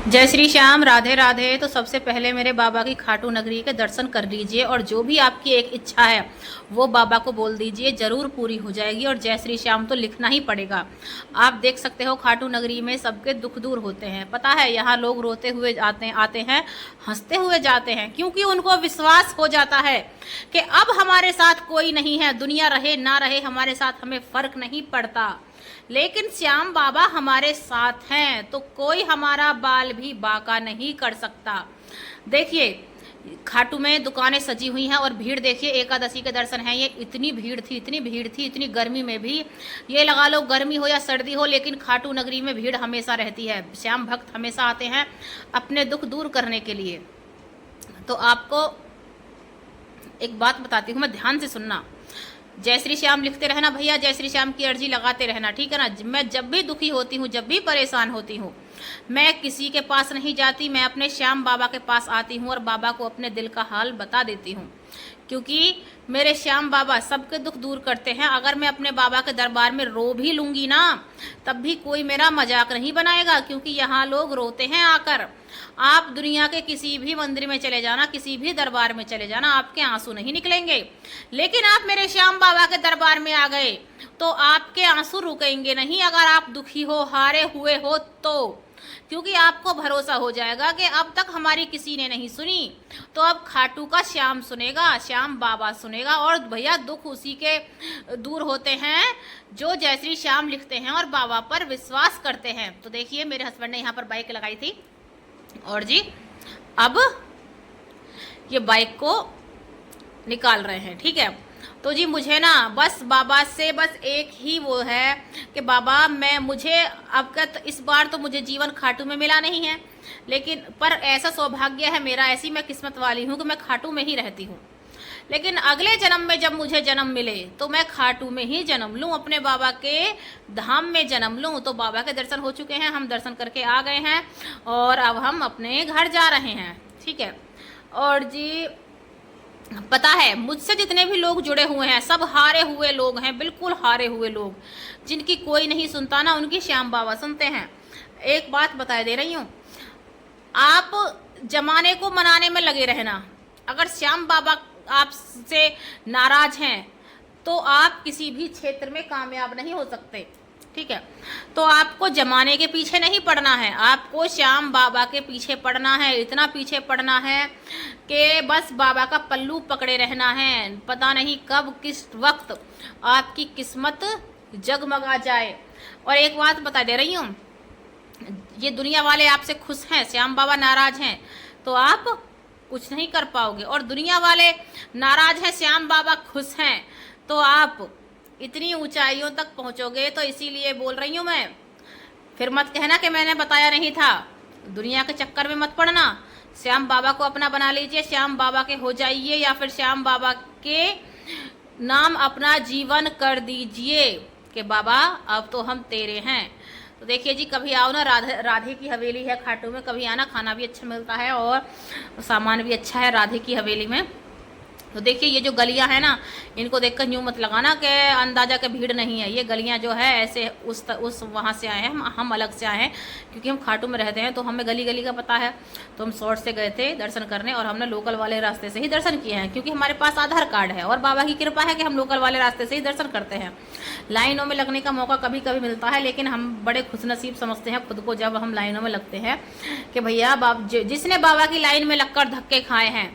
जय श्री श्याम, राधे राधे। तो सबसे पहले मेरे बाबा की खाटू नगरी के दर्शन कर लीजिए और जो भी आपकी एक इच्छा है वो बाबा को बोल दीजिए, ज़रूर पूरी हो जाएगी। और जय श्री श्याम तो लिखना ही पड़ेगा। आप देख सकते हो खाटू नगरी में सबके दुख दूर होते हैं। पता है, यहाँ लोग रोते हुए आते हैं, हंसते हुए जाते हैं, क्योंकि उनको विश्वास हो जाता है कि अब हमारे साथ कोई नहीं है। दुनिया रहे ना रहे हमारे साथ हमें फ़र्क नहीं पड़ता, लेकिन श्याम बाबा हमारे साथ हैं तो कोई हमारा बाल भी बांका नहीं कर सकता। देखिए, खाटू में दुकानें सजी हुई हैं और भीड़ देखिए। एकादशी के दर्शन हैं, ये इतनी भीड़ थी, इतनी भीड़ थी, इतनी गर्मी में भी। ये लगा लो गर्मी हो या सर्दी हो, लेकिन खाटू नगरी में भीड़ हमेशा रहती है। श्याम भक्त हमेशा आते हैं अपने दुख दूर करने के लिए। तो आपको एक बात बताती हूँ, मैं ध्यान से सुनना। जय श्री श्याम लिखते रहना भैया, जय श्री श्याम की अर्जी लगाते रहना, ठीक है ना। मैं जब भी दुखी होती हूँ, जब भी परेशान होती हूँ, मैं किसी के पास नहीं जाती, मैं अपने श्याम बाबा के पास आती हूँ और बाबा को अपने दिल का हाल बता देती हूँ, क्योंकि मेरे श्याम बाबा सबके दुख दूर करते हैं। अगर मैं अपने बाबा के दरबार में रो भी लूँगी ना, तब भी कोई मेरा मजाक नहीं बनाएगा, क्योंकि यहाँ लोग रोते हैं आकर। आप दुनिया के किसी भी मंदिर में चले जाना, किसी भी दरबार में चले जाना, आपके आंसू नहीं निकलेंगे। लेकिन आप मेरे श्याम बाबा के दरबार में आ गए तो आपके आंसू रुकेंगे नहीं, अगर आप दुखी हो, हारे हुए हो तो। क्योंकि आपको भरोसा हो जाएगा कि अब तक हमारी किसी ने नहीं सुनी, तो अब खाटू का श्याम सुनेगा, श्याम बाबा सुनेगा। और भैया दुख उसी के दूर होते हैं जो जय श्री श्याम लिखते हैं और बाबा पर विश्वास करते हैं। तो देखिए, मेरे हस्बैंड ने यहाँ पर बाइक लगाई थी और जी अब ये बाइक को निकाल रहे हैं, ठीक है। तो जी मुझे ना बस बाबा से बस एक ही वो है कि बाबा मुझे अब का इस बार तो मुझे जीवन खाटू में मिला नहीं है, लेकिन पर ऐसा सौभाग्य है मेरा, ऐसी मैं किस्मत वाली हूँ कि मैं खाटू में ही रहती हूँ। लेकिन अगले जन्म में जब मुझे जन्म मिले तो मैं खाटू में ही जन्म लूँ, अपने बाबा के धाम में जन्म लूँ। तो बाबा के दर्शन हो चुके हैं, हम दर्शन करके आ गए हैं और अब हम अपने घर जा रहे हैं, ठीक है। और जी पता है, मुझसे जितने भी लोग जुड़े हुए हैं सब हारे हुए लोग हैं, बिल्कुल हारे हुए लोग, जिनकी कोई नहीं सुनता ना, उनकी श्याम बाबा सुनते हैं। एक बात बता दे रही हूँ, आप जमाने को मनाने में लगे रहना। अगर श्याम बाबा आपसे नाराज हैं तो आप किसी भी क्षेत्र में कामयाब नहीं हो सकते, ठीक है। तो आपको जमाने के पीछे नहीं पड़ना है, आपको श्याम बाबा के पीछे पड़ना है। इतना पीछे पड़ना है कि बस बाबा का पल्लू पकड़े रहना है। पता नहीं कब किस वक्त आपकी किस्मत जगमगा जाए। और एक बात बता दे रही हूँ, ये दुनिया वाले आपसे खुश हैं, श्याम बाबा नाराज हैं तो आप कुछ नहीं कर पाओगे। और दुनिया वाले नाराज हैं, श्याम बाबा खुश हैं तो आप इतनी ऊंचाइयों तक पहुंचोगे। तो इसीलिए बोल रही हूँ मैं, फिर मत कहना कि मैंने बताया नहीं था। दुनिया के चक्कर में मत पड़ना, श्याम बाबा को अपना बना लीजिए, श्याम बाबा के हो जाइए, या फिर श्याम बाबा के नाम अपना जीवन कर दीजिए कि बाबा अब तो हम तेरे हैं। तो देखिए जी, कभी आओ ना, राधे की हवेली है खाटू में, कभी आना, खाना भी अच्छा मिलता है और सामान भी अच्छा है राधे की हवेली में। तो देखिए, ये जो गलियां हैं ना, इनको देखकर यूँ मत लगाना कि अंदाजा के भीड़ नहीं है। ये गलियां जो है ऐसे उस वहाँ से आए हैं, हम अलग से आए हैं, क्योंकि हम खाटू में रहते हैं तो हमें गली गली का पता है। तो हम शॉर्ट से गए थे दर्शन करने और हमने लोकल वाले रास्ते से ही दर्शन किए हैं, क्योंकि हमारे पास आधार कार्ड है और बाबा की कृपा है कि हम लोकल वाले रास्ते से ही दर्शन करते हैं। लाइनों में लगने का मौका कभी कभी मिलता है, लेकिन हम बड़े खुशनसीब समझते हैं खुद को जब हम लाइनों में लगते हैं कि भैया जिसने बाबा की लाइन में लगकर धक्के खाए हैं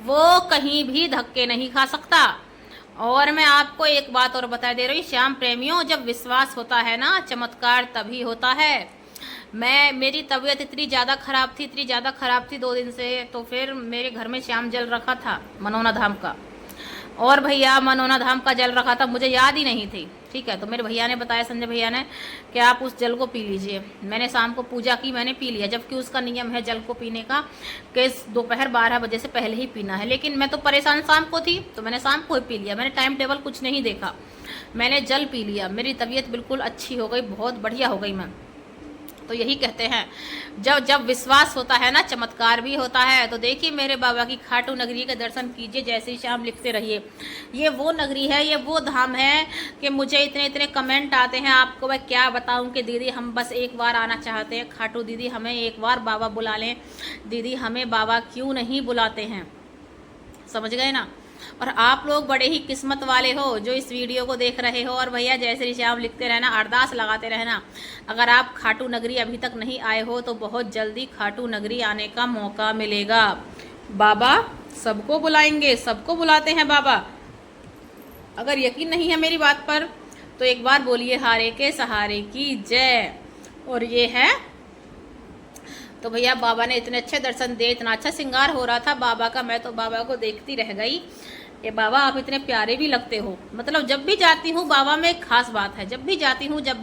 वो कहीं भी धक्के नहीं खा सकता। और मैं आपको एक बात और बता दे रही हूँ, श्याम प्रेमियों, जब विश्वास होता है ना, चमत्कार तभी होता है। मेरी तबीयत इतनी ज़्यादा ख़राब थी, इतनी ज़्यादा ख़राब थी 2 दिन से, तो फिर मेरे घर में श्याम जल रखा था मनोना धाम का, और भैया मनोना धाम का जल रखा था, मुझे याद ही नहीं थी, ठीक है। तो मेरे भैया ने बताया, संजय भैया ने, कि आप उस जल को पी लीजिए। मैंने शाम को पूजा की, मैंने पी लिया, जबकि उसका नियम है जल को पीने का कि दोपहर 12 बजे से पहले ही पीना है। लेकिन मैं तो परेशान शाम को थी तो मैंने शाम को ही पी लिया, मैंने टाइम टेबल कुछ नहीं देखा, मैंने जल पी लिया। मेरी तबीयत बिल्कुल अच्छी हो गई, बहुत बढ़िया हो गई मैं। तो यही कहते हैं, जब जब विश्वास होता है ना, चमत्कार भी होता है। तो देखिए मेरे बाबा की खाटू नगरी के दर्शन कीजिए, जय श्री श्याम लिखते रहिए। ये वो नगरी है, ये वो धाम है कि मुझे इतने इतने कमेंट आते हैं, आपको मैं क्या बताऊं कि दीदी हम बस एक बार आना चाहते हैं खाटू दीदी, हमें एक बार बाबा बुला लें दीदी, हमें बाबा क्यों नहीं बुलाते हैं। समझ गए ना। और आप लोग बड़े ही किस्मत वाले हो जो इस वीडियो को देख रहे हो। और भैया जय श्री श्याम लिखते रहना, अरदास लगाते रहना। अगर आप खाटू नगरी अभी तक नहीं आए हो तो बहुत जल्दी खाटू नगरी आने का मौका मिलेगा। बाबा सबको बुलाएंगे, सबको बुलाते हैं बाबा। अगर यकीन नहीं है मेरी बात पर तो एक बार बोलिए हारे के सहारे की जय। और ये है तो भैया बाबा ने इतने अच्छे दर्शन दिए, इतना अच्छा श्रृंगार हो रहा था बाबा का, मैं तो बाबा को देखती रह गई कि बाबा आप इतने प्यारे भी लगते हो। मतलब जब भी जाती हूँ बाबा में एक खास बात है, जब भी जाती हूँ जब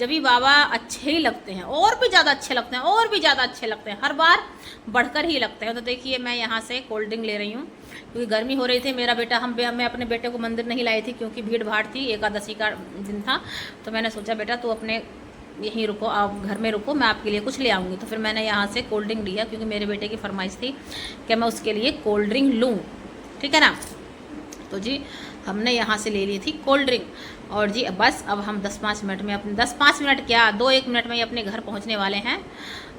भी बाबा अच्छे ही लगते हैं, और भी ज़्यादा अच्छे लगते हैं, और भी ज़्यादा अच्छे लगते हैं, हर बार बढ़कर ही लगते हैं। तो देखिए मैं यहाँ से कोल्ड ड्रिंक ले रही हूँ क्योंकि गर्मी हो रही थी। मेरा बेटा मैं अपने बेटे को मंदिर नहीं लाई थी क्योंकि भीड़ भाड़ थी, एकादशी का दिन था। तो मैंने सोचा बेटा तू अपने यहीं रुको, आप घर में रुको, मैं आपके लिए कुछ ले आऊँगी। तो फिर मैंने यहाँ से कोल्ड ड्रिंक लिया क्योंकि मेरे बेटे की फरमाइश थी कि मैं उसके लिए कोल्ड ड्रिंक लूँ, ठीक है ना। तो जी हमने यहाँ से ले ली थी कोल्ड ड्रिंक। और जी बस अब हम 10-5 मिनट में अपने 10-5 मिनट क्या 2-1 मिनट में ही अपने घर पहुँचने वाले हैं।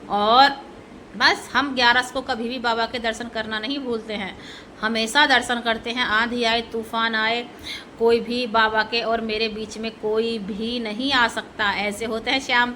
और बस हम 11 को कभी भी बाबा के दर्शन करना नहीं भूलते हैं, हमेशा दर्शन करते हैं। आंधी आए तूफान आए, कोई भी बाबा के और मेरे बीच में कोई भी नहीं आ सकता। ऐसे होते हैं श्याम।